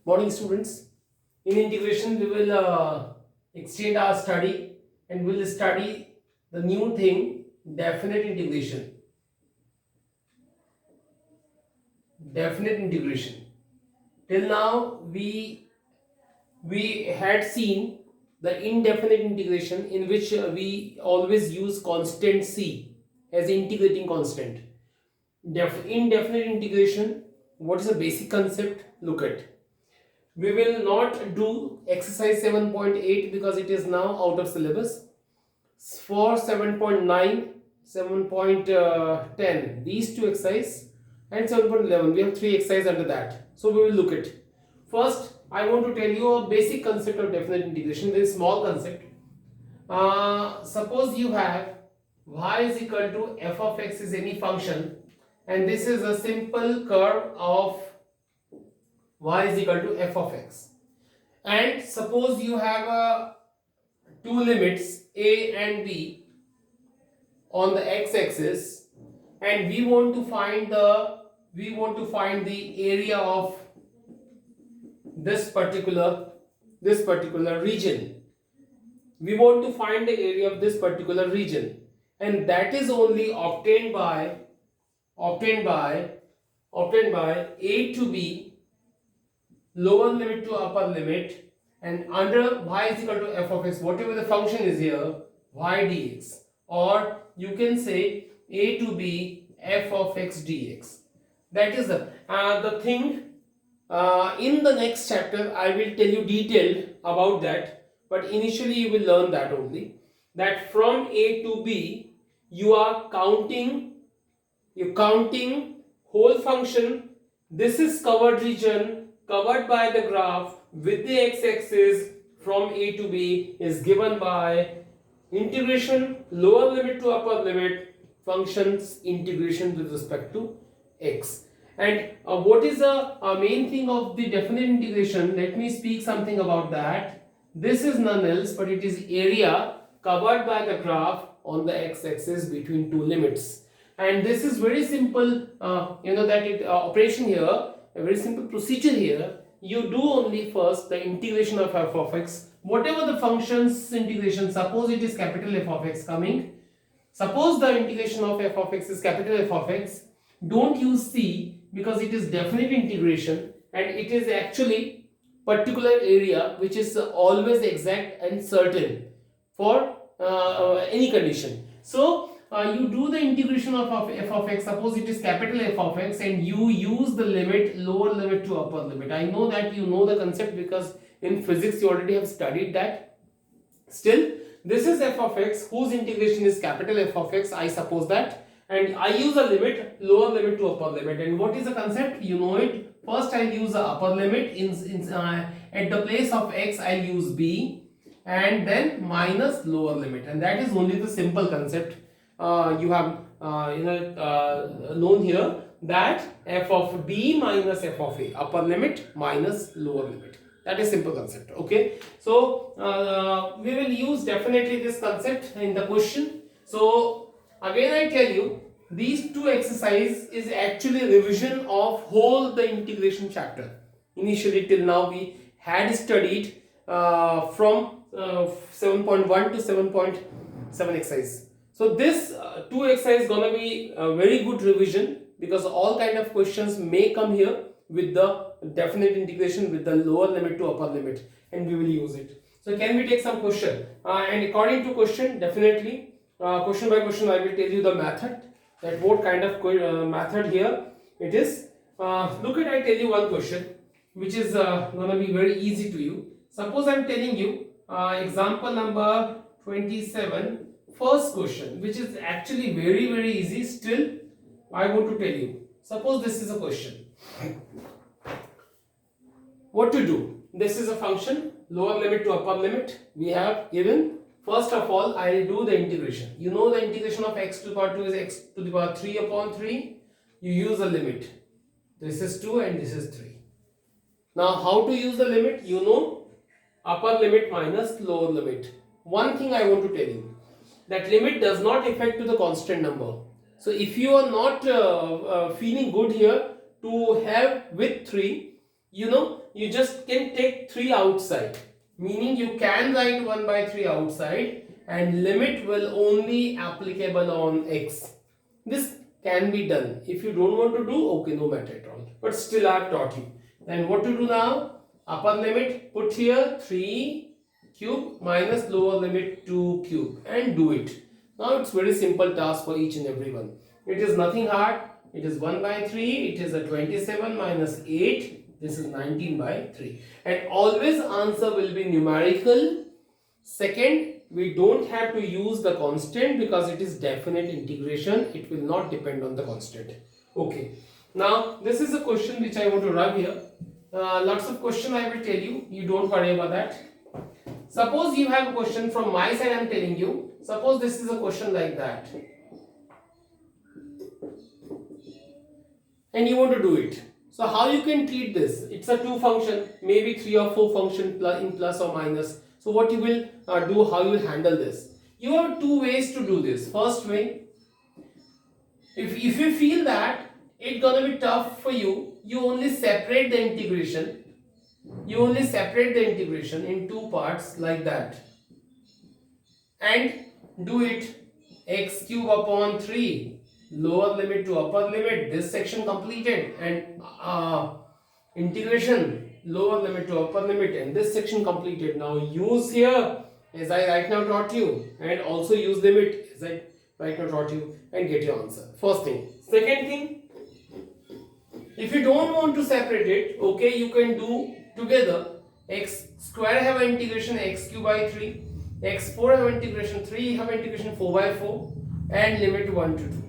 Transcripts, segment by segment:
Morning students. In integration we will extend our study and we will study the new thing, definite integration. Definite integration. Till now we had seen the indefinite integration in which we always use constant c as integrating constant. Indefinite integration, what is the basic concept? Look at. We will not do exercise 7.8 because it is now out of syllabus. For 7.9, 7.10, these two exercises, and 7.11, we have three exercises under that. So we will look at. First, I want to tell you a basic concept of definite integration, very small concept. Suppose you have y is equal to f of x is any function, and this is a simple curve of y is equal to f of x. And suppose you have two limits a and b on the x-axis, and we want to find the area of this particular region. We want to find the area of this particular region, and that is only obtained by a to b, lower limit to upper limit, and under y is equal to f of x, whatever the function is here, y dx, or you can say a to b f of x dx. That is the thing. In the next chapter I will tell you detailed about that, but initially you will learn that only, that from a to b you're counting whole function. This is covered region covered by the graph with the x-axis from a to b is given by integration lower limit to upper limit functions integration with respect to x. And what is the main thing of the definite integration? Let me speak something about that. This is none else but it is area covered by the graph on the x-axis between two limits. And this is very simple, operation here, a very simple procedure here. You do only first the integration of f of x, whatever the function's integration. Suppose it is capital F of x coming. Suppose the integration of f of x is capital F of x. Don't use c because it is definite integration and it is actually particular area which is always exact and certain for any condition. So you do the integration of f of x. Suppose it is capital F of x and you use the limit lower limit to upper limit. I know that you know the concept because in physics you already have studied that. Still, this is f of x whose integration is capital F of x, I suppose that, and I use a limit lower limit to upper limit. And what is the concept? You know it. First I'll use the upper limit at the place of x I'll use b, and then minus lower limit, and that is only the simple concept. You have known here that f of b minus f of a, upper limit minus lower limit. That is simple concept. Okay, so we will use definitely this concept in the question. So again I tell you, these two exercises is actually revision of whole the integration chapter. Initially till now we had studied from 7.1 to 7.7 exercise. So this two exercise gonna be a very good revision because all kind of questions may come here with the definite integration with the lower limit to upper limit, and we will use it. So can we take some question? And according to question, definitely question by question I will tell you the method, that what kind of method here it is. Look at, I tell you one question which is gonna be very easy to you. Suppose I am telling you example number 27. First question, which is actually very easy. Still I want to tell you, suppose this is a question. What to do? This is a function lower limit to upper limit we have given. First of all I will do the integration. You know the integration of x to the power 2 is x to the power 3 upon 3. You use a limit. This is 2 and this is 3. Now how to use the limit? You know, upper limit minus lower limit. One thing I want to tell you, that limit does not affect to the constant number. So if you are not feeling good here to have with 3, you you just can take 3 outside, meaning you can write 1 by 3 outside and limit will only applicable on x. This can be done. If you don't want to do, okay, no matter at all. But still I have taught you. Then what to do now? Upper limit, put here 3 cube minus lower limit 2 cube and do it. Now it's very simple task for each and every one. It is nothing hard. It is 1 by 3. It is a 27 minus 8. This is 19 by 3. And always answer will be numerical. Second, we don't have to use the constant because it is definite integration. It will not depend on the constant. Okay. Now, this is a question which I want to rub here. Lots of question I will tell you. You don't worry about that. Suppose you have a question from my side, I am telling you. Suppose this is a question like that. And you want to do it. So how you can treat this? It's a 2 function, maybe 3 or 4 function in plus or minus. So what you will do, how you will handle this? You have 2 ways to do this. First way, if you feel that it's gonna be tough for you, you only separate the integration. You only separate the integration in 2 parts like that. And do it x cube upon 3, lower limit to upper limit, this section completed, and integration lower limit to upper limit, and this section completed. Now use here as I right now taught you, and also use limit as I right now taught you, and get your answer. First thing. Second thing, if you don't want to separate it, okay, you can do together. X square have integration x cube by 3, x4 have integration 3, have integration 4 by 4, and limit 1 to 2.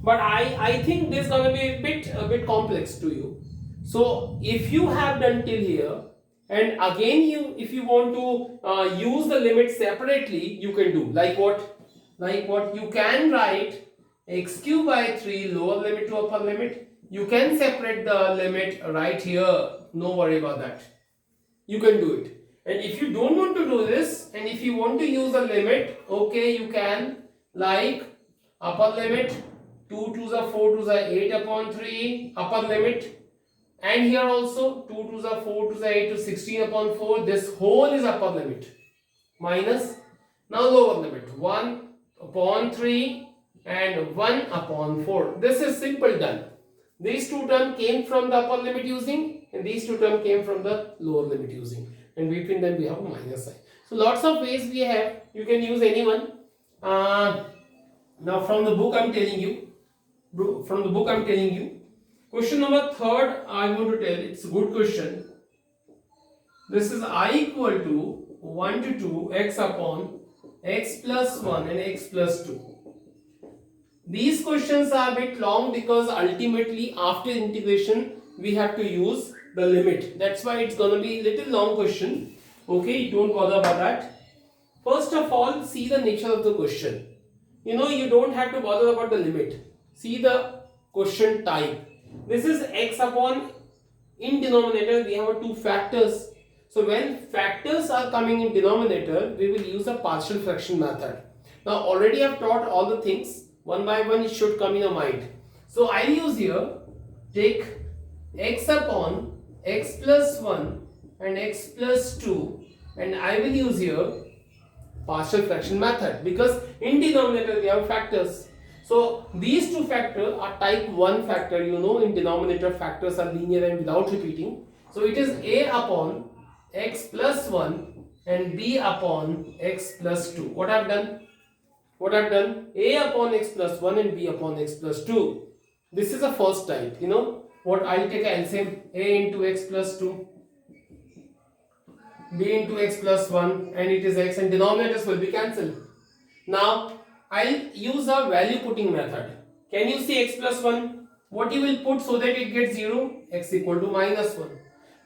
But I think this is going to be a bit complex to you. So if you have done till here, and again if you want to use the limit separately, you can do like what? Like what? You can write x cube by 3 lower limit to upper limit. You can separate the limit right here. No worry about that. You can do it. And if you don't want to do this, and if you want to use a limit, okay, you can like upper limit 2 2s are 4 2s are 8 upon 3 upper limit. And here also 2 2s are 4 2s are 8 to 16 upon 4. This whole is upper limit. Minus. Now lower limit 1 upon 3 and 1 upon 4. This is simple done. These 2 terms came from the upper limit using, and these 2 terms came from the lower limit using. And between them we have a minus sign. So lots of ways we have. You can use anyone. Now from the book I am telling you. Question number 3rd, I want to tell, it's a good question. This is I equal to 1 to 2 x upon x plus 1 and x plus 2. These questions are a bit long because ultimately after integration we have to use the limit. That's why it's gonna be a little long question. Okay, don't bother about that. First of all, see the nature of the question. You don't have to bother about the limit. See the question type. This is x upon, in denominator we have 2 factors. So when factors are coming in denominator, we will use a partial fraction method. Now already I have taught all the things. One by one it should come in your mind. So I use here, take x upon x plus 1 and x plus 2, and I will use here partial fraction method because in denominator we have factors. So these 2 factors are type 1 factor. In denominator factors are linear and without repeating. So it is a upon x plus 1 and b upon x plus 2. What I've done? A upon x plus 1 and b upon x plus 2. This is the first type. What? I'll take a LCM. A into x plus 2, b into x plus 1, and it is x, and denominators will be cancelled. Now I'll use a value putting method. Can you see x plus 1? What you will put so that it gets 0? X equal to minus 1.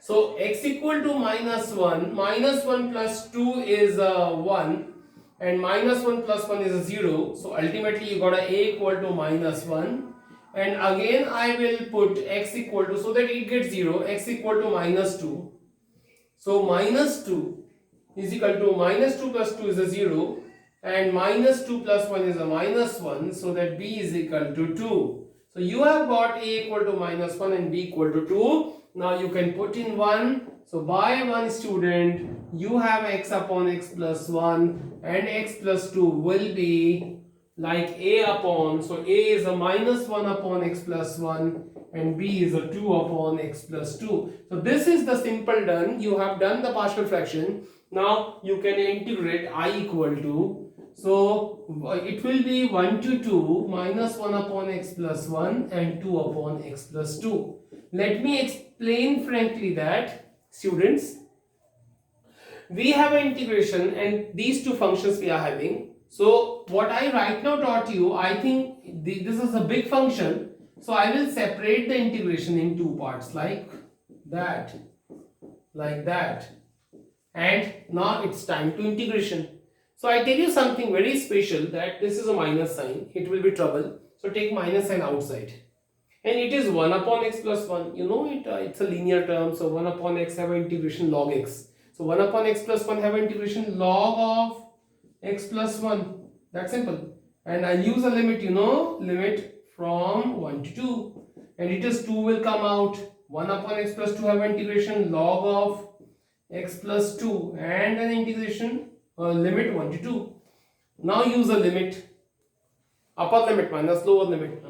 So x equal to minus 1 plus 2 is 1, and minus 1 plus 1 is 0. So ultimately you got a equal to minus 1, and again I will put x equal to, so that it gets 0, x equal to minus 2. So minus 2 is equal to minus 2 plus 2 is a 0, and minus 2 plus 1 is a minus 1, so that b is equal to 2. So you have got a equal to minus 1 and b equal to 2. Now you can put in 1. So by 1 student, you have x upon x plus 1 and x plus 2 will be like a upon, so a is a minus 1 upon x plus 1 and b is a 2 upon x plus 2. So this is the simple done. You have done the partial fraction. Now you can integrate I equal to, so it will be 1 to 2 minus 1 upon x plus 1 and 2 upon x plus 2. Let me explain frankly that, students, we have an integration and these two functions we are having. So what I right now taught you, I think this is a big function. So I will separate the integration in two parts like that, and now it's time to integration. So I tell you something very special, that this is a minus sign, it will be trouble. So take minus sign outside. And it is 1 upon x plus 1. You know it's a linear term. So 1 upon x have an integration log x. So 1 upon x plus 1 have an integration log of x plus 1. That's simple. And I'll use a limit, limit from 1 to 2. And it is 2 will come out. 1 upon x plus 2 have an integration log of x plus 2 and an integration limit 1 to 2. Now use a limit. Upper limit minus lower limit.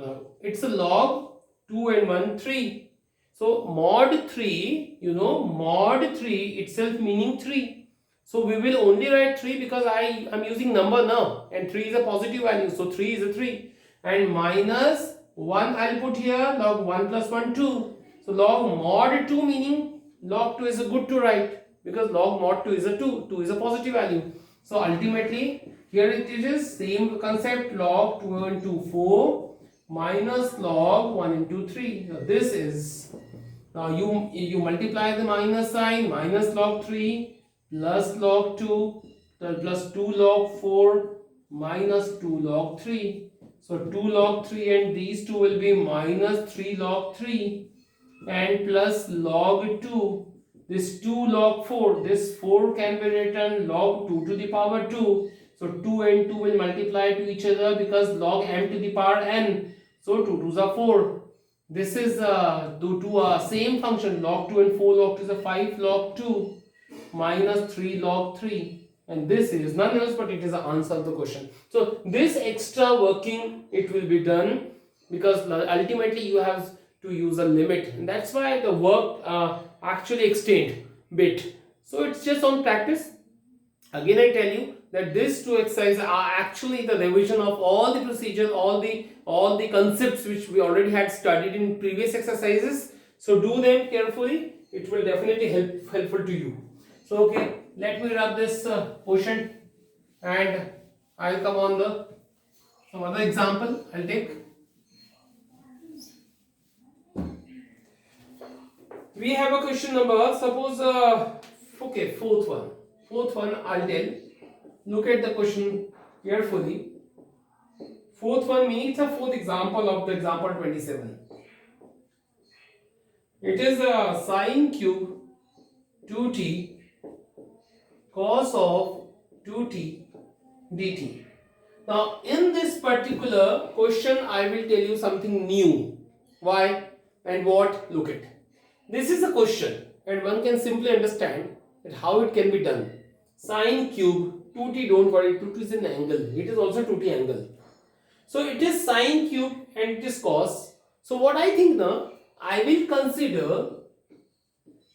It's a log 2 and 1, 3. So mod 3, mod 3 itself meaning 3. So we will only write 3 because I am using number now, and 3 is a positive value. So 3 is a 3. And minus 1 I'll put here, log 1 plus 1, 2. So log mod 2 meaning log 2 is a good to write because log mod 2 is a 2. 2 is a positive value. So ultimately here it is same concept, log 2 into 4 minus log 1 into 3. Now this is, now you multiply the minus sign, minus log 3 plus log 2 plus 2 log 4 minus 2 log 3. So 2 log 3 and these two will be minus 3 log 3 and plus log 2. This 2 log 4, this 4 can be written log 2 to the power 2. So 2 and 2 will multiply to each other because log m to the power n. So 2 2s are 4. This is to same function, log 2 and 4 log 2 is a 5 log 2 minus 3 log 3. And this is none else but it is the answer of the question. So this extra working it will be done because ultimately you have to use a limit. And that's why the work actually extend bit. So it's just on practice. Again I tell you that these two exercises are actually the revision of all the procedures, all the concepts which we already had studied in previous exercises. So do them carefully. It will definitely helpful to you. So okay, let me rub this portion and I'll come on some other example. I'll take. We have a question number. Suppose okay, fourth one I'll tell. Look at the question carefully. Fourth one means a fourth example of the example 27. It is a sine cube 2t cos of 2t dt. Now in this particular question I will tell you something new. Why and what? Look at. This is a question and one can simply understand that how it can be done. Sine cube 2t, don't worry, 2t is an angle. It is also 2t angle. So it is sine cube and it is cos. So what I think now, I will consider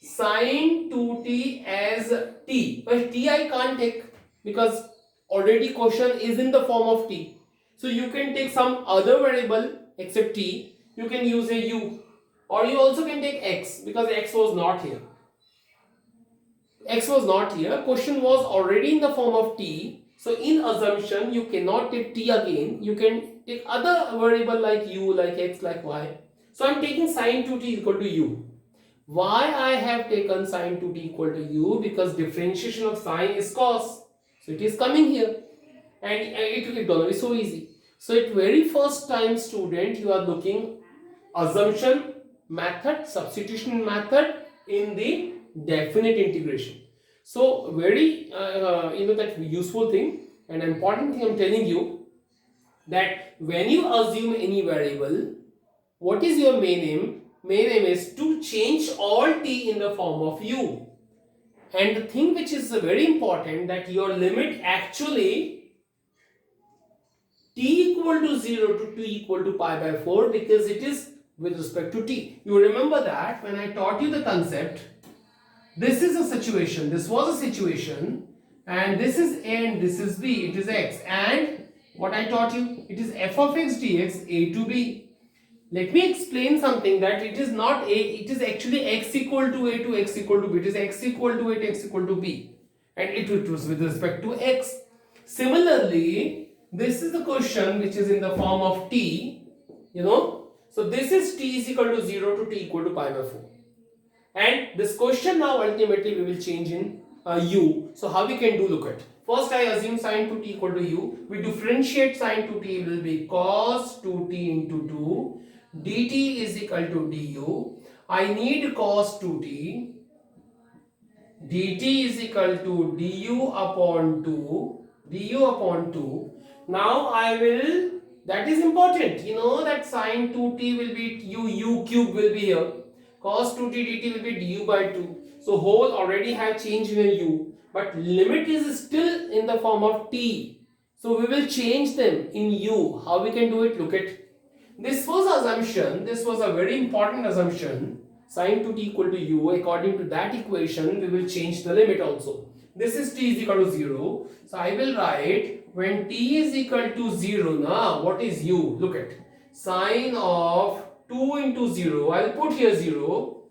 sine 2t as t. But t I can't take because already question is in the form of t. So you can take some other variable except t. You can use a u. Or you also can take x because x was not here. X was not here. Question was already in the form of t. So in assumption, you cannot take t again. You can take other variable like u, like x, like y. So I am taking sine 2t equal to u. Why I have taken sine 2t equal to u? Because differentiation of sine is cos. So it is coming here. And it will gonna be so easy. So at very first time student, you are looking assumption method, substitution method in the definite integration. So very that useful thing and important thing I'm telling you, that when you assume any variable, what is your main aim? main aim is to change all t in the form of u. And the thing which is very important, that your limit actually t equal to 0 to t equal to pi by 4, because it is with respect to t. You remember that when I taught you the concept, this is a situation, this was a situation, and this is a and this is b, it is x, and what I taught you, it is f of x dx a to b. Let me explain something, that it is not a, it is actually x equal to a to x equal to b, it is x equal to a to x equal to b, and it was with respect to x. Similarly, this is the question which is in the form of t, so this is t is equal to 0 to t equal to pi by 4. And this question now ultimately we will change in u. So how we can do, look at. First I assume sine 2t equal to u. We differentiate sine 2t will be cos 2t into 2. dt is equal to du. I need cos 2t. dt is equal to du upon 2. du upon 2. Now I will, that is important. You know that sine 2t will be u cube will be here. Cos 2t dt will be du by 2. So whole already have changed in u, but limit is still in the form of t. So we will change them in u. How we can do it? Look at. This was assumption. This was a very important assumption. Sin 2t equal to u. According to that equation, we will change the limit also. This is t is equal to 0. So I will write when t is equal to 0. Now what is u? Look at. Sine of 2 into 0, I will put here 0,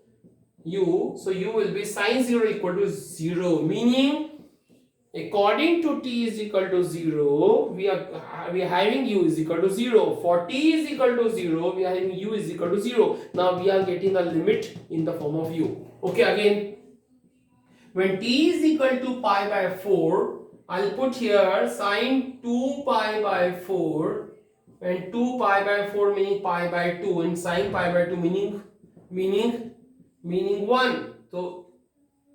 u, so u will be sine 0 equal to 0, meaning according to t is equal to 0, we are having u is equal to 0. For t is equal to 0, we are having u is equal to 0. Now we are getting the limit in the form of u. Okay, again, when t is equal to pi by 4, I will put here sine 2 pi by 4. And 2 pi by 4 meaning pi by 2, and sine pi by 2 meaning 1. So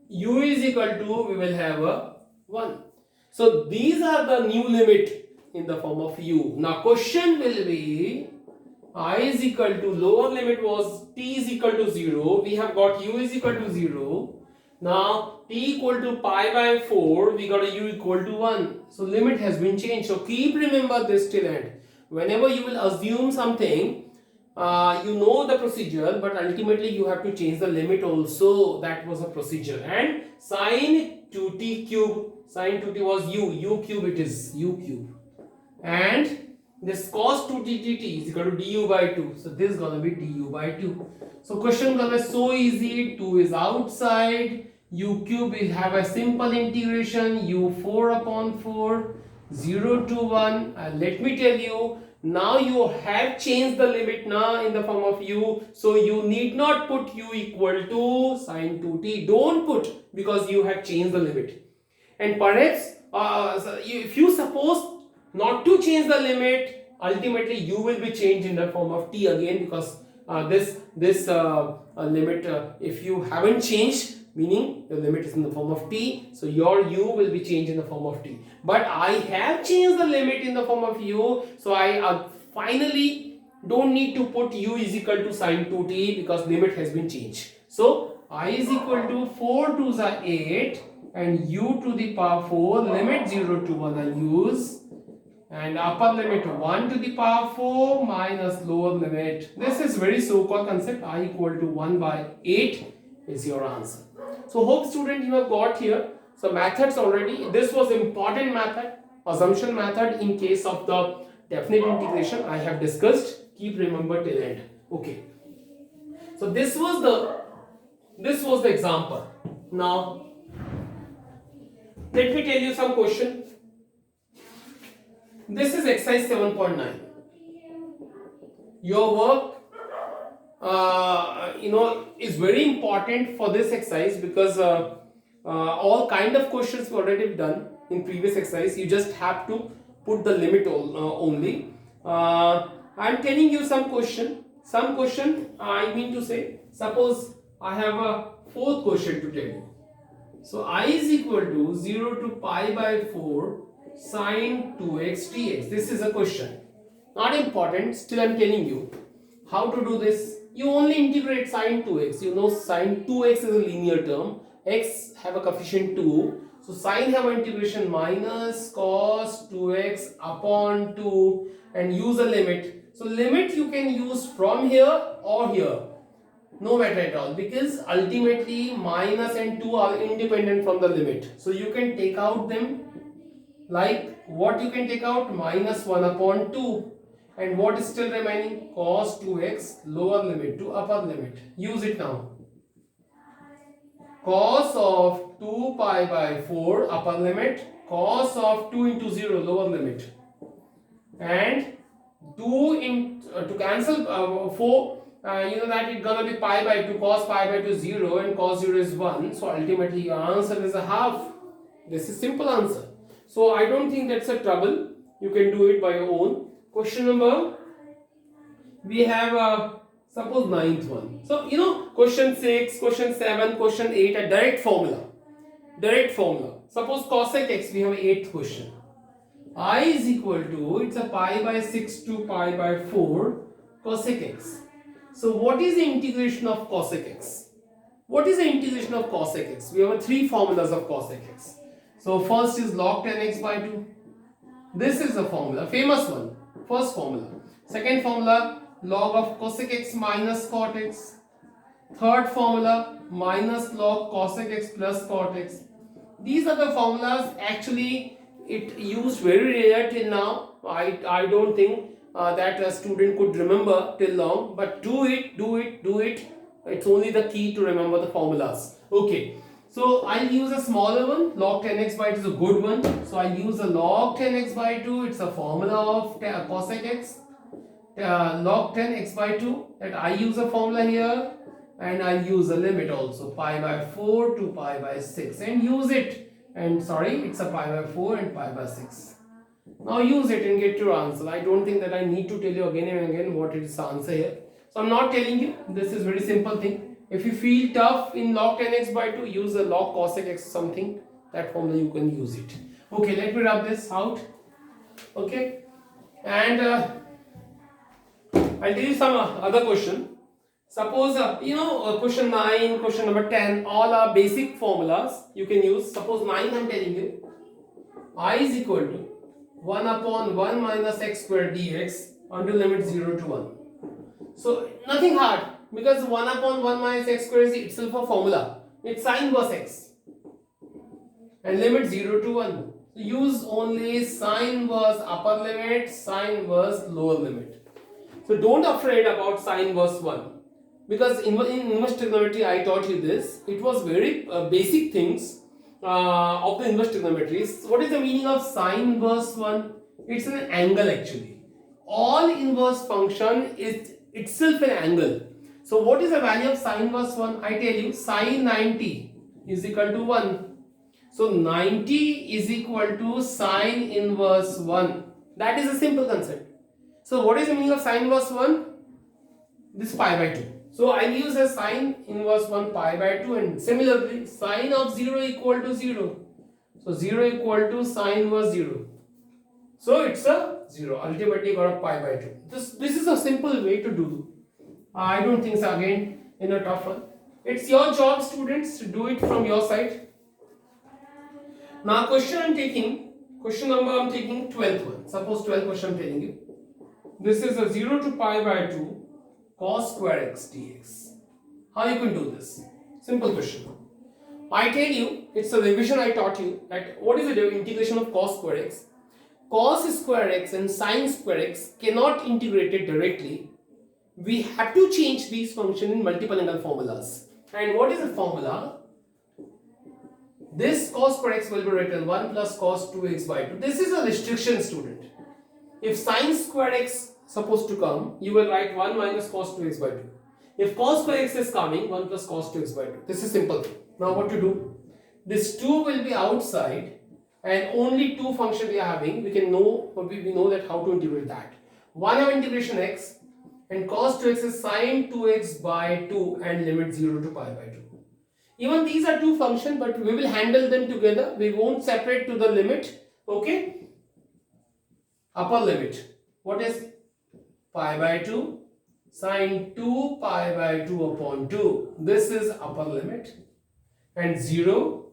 u is equal to, we will have a 1. So these are the new limit in the form of u. Now question will be, I is equal to, lower limit was t is equal to 0. We have got u is equal to 0. Now t equal to pi by 4, we got a u equal to 1. So limit has been changed. So keep remember this till end. Whenever you will assume something, you know the procedure, but ultimately you have to change the limit also. That was a procedure. And sine 2t cube, sine 2t was u cube, it is u cube. And this cos 2t dt is equal to du by 2. So this is gonna be du by 2. So question gonna be so easy. 2 is outside. U cube will have a simple integration. u4 upon 4. 0 to 1. Let me tell you, now you have changed the limit now in the form of u, so you need not put u equal to sine 2t. Don't put, because you have changed the limit. And perhaps if you suppose not to change the limit, ultimately u will be changed in the form of t again, because this limit, if you haven't changed, meaning the limit is in the form of t, so your u will be changed in the form of t. But I have changed the limit in the form of u, so I finally don't need to put u is equal to sine 2t, because limit has been changed. So I is equal to 4 to the 8 and u to the power 4, limit 0 to 1 I use, and upper limit 1 to the power 4 minus lower limit. This is very so-called concept. I equal to 1 by 8 is your answer. So hope student you have got here. So methods already, this was important method, assumption method in case of the definite integration I have discussed. Keep remember till end. Okay. So this was the example. Now let me tell you some question. This is exercise 7.9. Your work is very important for this exercise, because all kind of questions we already done in previous exercise. You just have to put the limit only. I am telling you some question. I mean to say, suppose I have a fourth question to tell you. So I is equal to 0 to pi by 4 sine 2x dx. This is a question. Not important. Still I am telling you how to do this. you only integrate sine 2x. You know sine 2x is a linear term. X have a coefficient 2. So sine have an integration minus cos 2x upon 2 and use a limit. So limit you can use from here or here. No matter at all, because ultimately minus and 2 are independent from the limit. So you can take out them, like what you can take out, minus 1 upon 2, and what is still remaining, cos 2x lower limit to upper limit. Use it now. Cos of 2 pi by 4 upper limit, cos of 2 into 0 lower limit, and 2 in to cancel 4, you know that it's gonna be pi by 2, cos pi by 2 0 and cos 0 is 1. So ultimately your answer is a half. This is simple answer. So I don't think that's a trouble. You can do it by your own. Question number, we have suppose ninth one. So you know question 6, question 7, question 8 a direct formula. Direct formula. Suppose cosec x, we have 8th question. I is equal to, it's a pi by 6 to pi by 4 cosec x. So what is the integration of cosec x? What is the integration of cosec x? We have 3 formulas of cosec x. So first is log 10x by 2. This is the formula, famous one, first formula. Second formula, log of cosec x minus cot x. Third formula, minus log cosec x plus cot x. These are the formulas. Actually it used very rare till now. I don't think that a student could remember till long, but do it. It's only the key to remember the formulas. Okay, so I'll use a smaller one. Log 10x by 2 is a good one. So I'll use a log 10x by 2. It's a formula of cosec x. Log 10x by 2, that I use a formula here, and I use a limit also, pi by 4 to pi by 6, and use it. And sorry, it's a pi by 4 and pi by 6. Now use it and get your answer. I don't think that I need to tell you again and again what is the answer here. So I'm not telling you. This is very simple thing. If you feel tough in log 10x by 2, use a log cosec x something. That formula you can use it. Okay, let me rub this out. Okay, and I'll tell you some other question. Suppose question 9, question number 10, all are basic formulas you can use. Suppose 9 I'm telling you, I is equal to 1 upon 1 minus x square dx until limit 0 to 1. So nothing hard, because 1 upon 1 minus x square is itself a formula. It's sine inverse x and limit 0 to 1. So use only sine inverse upper limit, sine inverse lower limit. So don't afraid about sine inverse 1, because in inverse trigonometry I taught you this. It was very basic things of the inverse trigonometries. What is the meaning of sine inverse 1? It's an angle actually. All inverse function is itself an angle. So what is the value of sine inverse 1? I tell you, sine 90 is equal to 1. So 90 is equal to sine inverse 1. That is a simple concept. So what is the meaning of sine inverse 1? This pi by 2. So I use a sine inverse 1 pi by 2, and similarly sine of 0 equal to 0. So 0 equal to sine inverse 0. So it's a 0. Ultimately got a pi by 2. This is a simple way to do. I don't think so again in a tough one. It's your job, students, to do it from your side. Now question I'm taking, question number I'm taking 12th one. Suppose 12th question I'm telling you. This is a 0 to pi by 2 cos square x dx. How you can do this? Simple question. I tell you, it's a revision I taught you, that what is the integration of cos square x? Cos square x and sin square x cannot integrate it directly. We have to change these functions in multiple angle formulas. And what is the formula? This cos square x will be written 1 plus cos 2x by 2. This is a restriction, student. If sin square x supposed to come, you will write 1 minus cos 2x by 2. If cos square x is coming, 1 plus cos 2x by 2. This is simple. Now what to do? This 2 will be outside, and only 2 function we are having. We know that how to integrate that. 1 have integration x, and cos 2x is sin 2x by 2 and limit 0 to pi by 2. Even these are 2 functions, but we will handle them together. We won't separate to the limit. Okay? Upper limit. What is pi by 2 sine 2 pi by 2 upon 2. This is upper limit. And 0.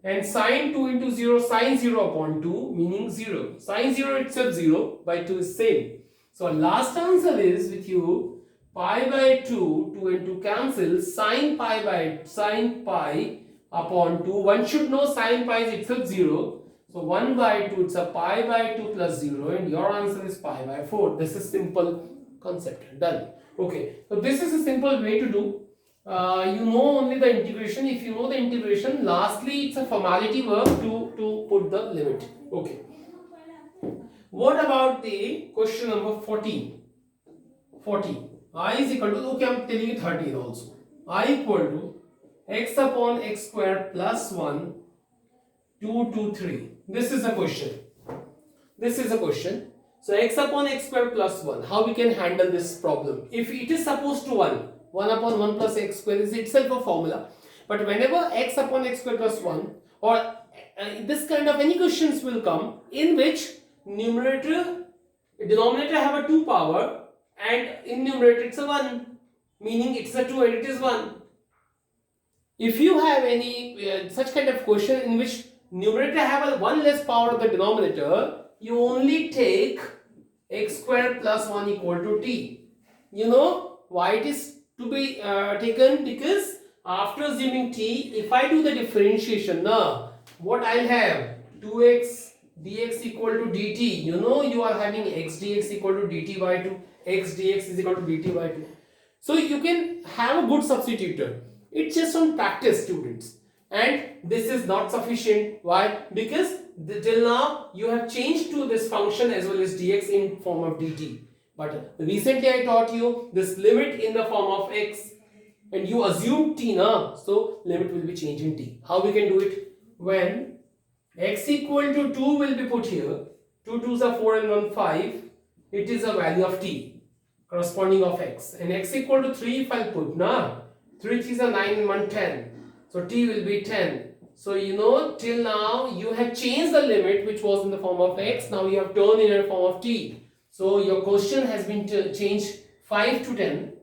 And sine 2 into 0, sine 0 upon 2, meaning 0. Sine 0 itself 0 by 2 is same. So last answer is with you pi by 2, 2 and 2 cancel, sine pi upon 2. One should know sine pi is itself 0. So 1 by 2, it's a pi by 2 plus 0, and your answer is pi by 4. This is simple concept. Done. Okay. So this is a simple way to do. You know only the integration. If you know the integration, lastly it's a formality verb to put the limit. Okay. What about the question number 14? 14. I is equal to, okay, I'm telling you 13 also. I equal to x upon x square plus 1, 2, 2, 3. This is a question. This is a question. So x upon x square plus 1. How we can handle this problem? If it is supposed to 1 upon 1 plus x square is itself a formula. But whenever x upon x square plus 1 or this kind of any questions will come in which denominator have a 2 power and in numerator it's a 1, meaning it's a 2 and it is 1. If you have any such kind of question in which numerator have a 1 less power of the denominator, you only take x square plus 1 equal to t. You know why it is to be taken? Because after assuming t, if I do the differentiation, what I'll have 2x dx equal to dt. You know you are having x dx equal to dt by 2. X dx is equal to dt by 2. So you can have a good substitutor. It's just on practice, students. And this is not sufficient. Why? Because till now you have changed to this function as well as dx in form of dt. But recently I taught you this limit in the form of x and you assume t now. So limit will be changed in t. How we can do it? When x equal to 2 will be put here. 2 2s are 4 and 1 5. It is a value of t corresponding of x. And x equal to 3 if I put 3 3s are 9 and 1 10. So t will be 10. So you know till now you have changed the limit which was in the form of x. Now you have turned in a form of t. So your question has been changed 5 to 10.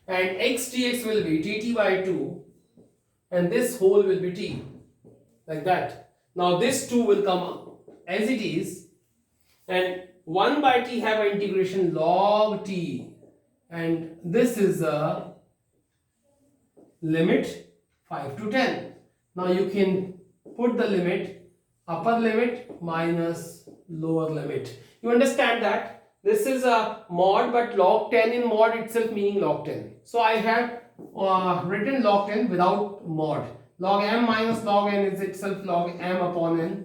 And x dx will be dt by 2. And this whole will be t. Like that. Now this 2 will come as it is. And 1 by t have an integration log t. And this is a limit 5 to 10. Now you can put the limit, upper limit minus lower limit. You understand that this is a mod, but log 10 in mod itself meaning log 10. So I have written log 10 without mod. Log m minus log n is itself log m upon n.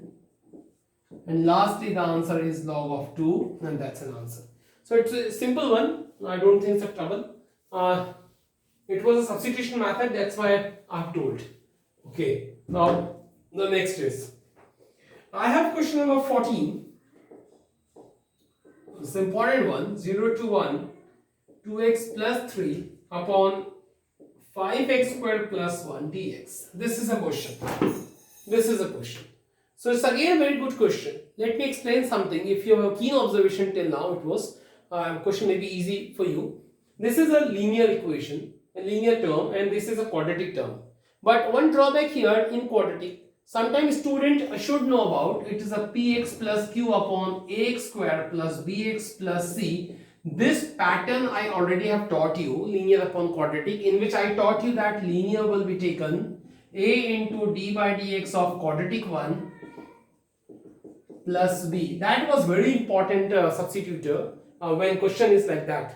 And lastly the answer is log of 2, and that's an answer. So it's a simple one. I don't think it's a trouble. It was a substitution method, that's why I've told. Okay, now the next is, I have question number 14. It's an important one. 0 to 1, 2x plus 3 upon 5x squared plus 1 dx. This is a question. This is a question. So it's again a very good question. Let me explain something. If you have a keen observation till now, it was question may be easy for you. This is a linear equation, a linear term, and this is a quadratic term. But one drawback here in quadratic, sometimes student should know about, it is a px plus q upon ax square plus bx plus c. This pattern I already have taught you, linear upon quadratic, in which I taught you that linear will be taken a into d by dx of quadratic 1 plus b. That was very important substitutor when question is like that.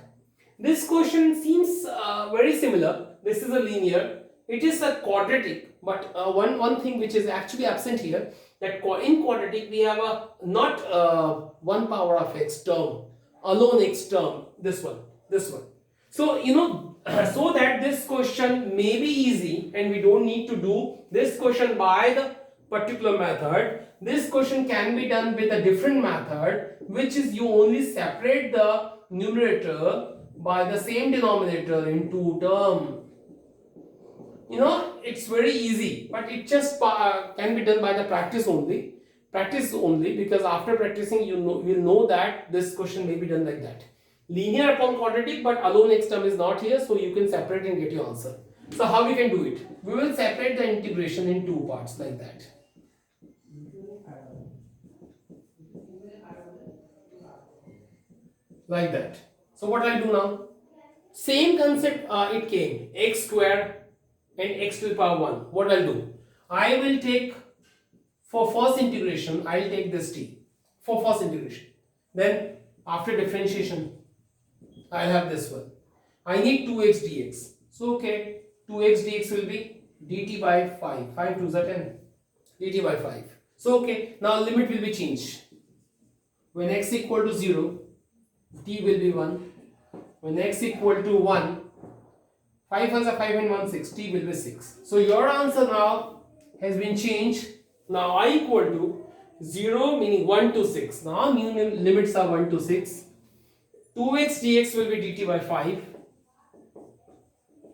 This question seems very similar. This is a linear. It is a quadratic, but one thing which is actually absent here, that in quadratic we have a not 1 power of x term, alone x term, this one. So you know, so that this question may be easy and we don't need to do this question by the particular method. This question can be done with a different method, which is you only separate the numerator by the same denominator in 2 terms. You know, it's very easy, but it just can be done by the practice only. Practice only, because after practicing you will know that this question may be done like that. linear upon quadratic, but alone x term is not here, so you can separate and get your answer. So how we can do it? We will separate the integration in two parts like that. Like that. So what I'll do now? Same concept it came, x square and x to the power 1. What I'll do? I will take, for first integration, I'll take this t for first integration. Then after differentiation, I'll have this one. I need 2x dx. So okay, 2x dx will be dt by 5. 5 2s are 10. dt by 5. So okay, now limit will be changed. When x equal to 0, t will be 1. When x equal to 1, 5 ones are 5 and 1 6, t will be 6. So your answer now has been changed. Now I equal to 0 meaning 1 to 6. Now new limits are 1 to 6. 2x dx will be dt by 5.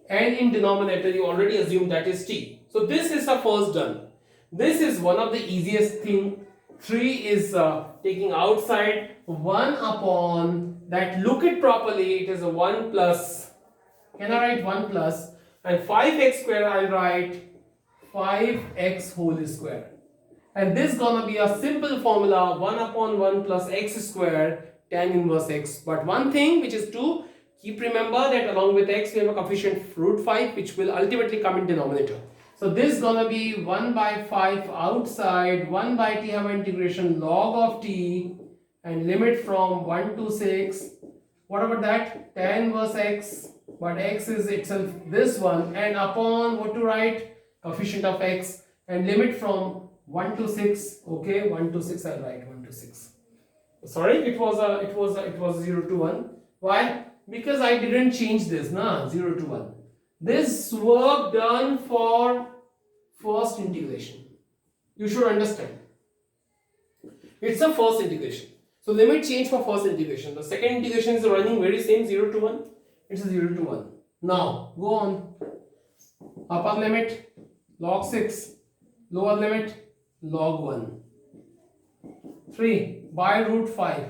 And in denominator you already assume that is t. So this is the first done. This is one of the easiest thing. 3 is taking outside, 1 upon that, look it properly, it is a 1 plus, can I write 1 plus, and 5x square I'll write 5x whole square. And this gonna be a simple formula, 1 upon 1 plus x square tan inverse x. But one thing which is to keep, remember that along with x we have a coefficient root 5 which will ultimately come in denominator. So this is gonna be 1 by 5 outside, 1 by t have integration log of t and limit from 1 to 6. What about that? Tan inverse x, but x is itself this one, and upon what to write? Coefficient of x, and limit from 1 to 6. Okay, 1 to 6 I'll write 1 to 6. Sorry, it was 0 to 1. Why? Because I didn't change this, 0 to 1. This work done for first integration. You should understand. It's a first integration. So limit change for first integration. The second integration is running very same 0 to 1. It's a 0 to 1. Now go on. Upper limit log 6. Lower limit log 1. 3 by root 5.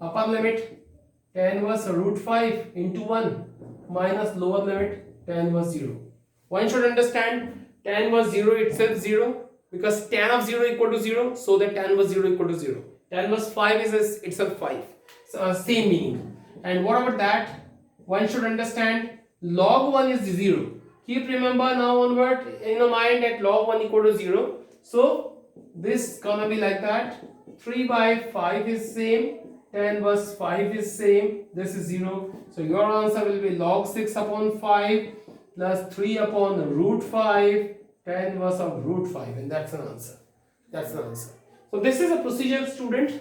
Upper limit tan inverse root 5 into 1 minus lower limit tan inverse 0. One should understand tan inverse 0 itself 0, because tan of 0 equal to 0, so that tan inverse 0 equal to 0. Tan inverse 5 is itself 5. So same meaning. And what about that? One should understand log 1 is 0. Keep remember now onward in your mind that log 1 equal to 0. So this gonna be like that. 3 by 5 is same. Tan inverse 5 is same. This is 0. So your answer will be log 6 upon 5 plus 3 upon root 5 tan inverse of root 5, and that's an answer. That's the answer. So this is a procedure, student.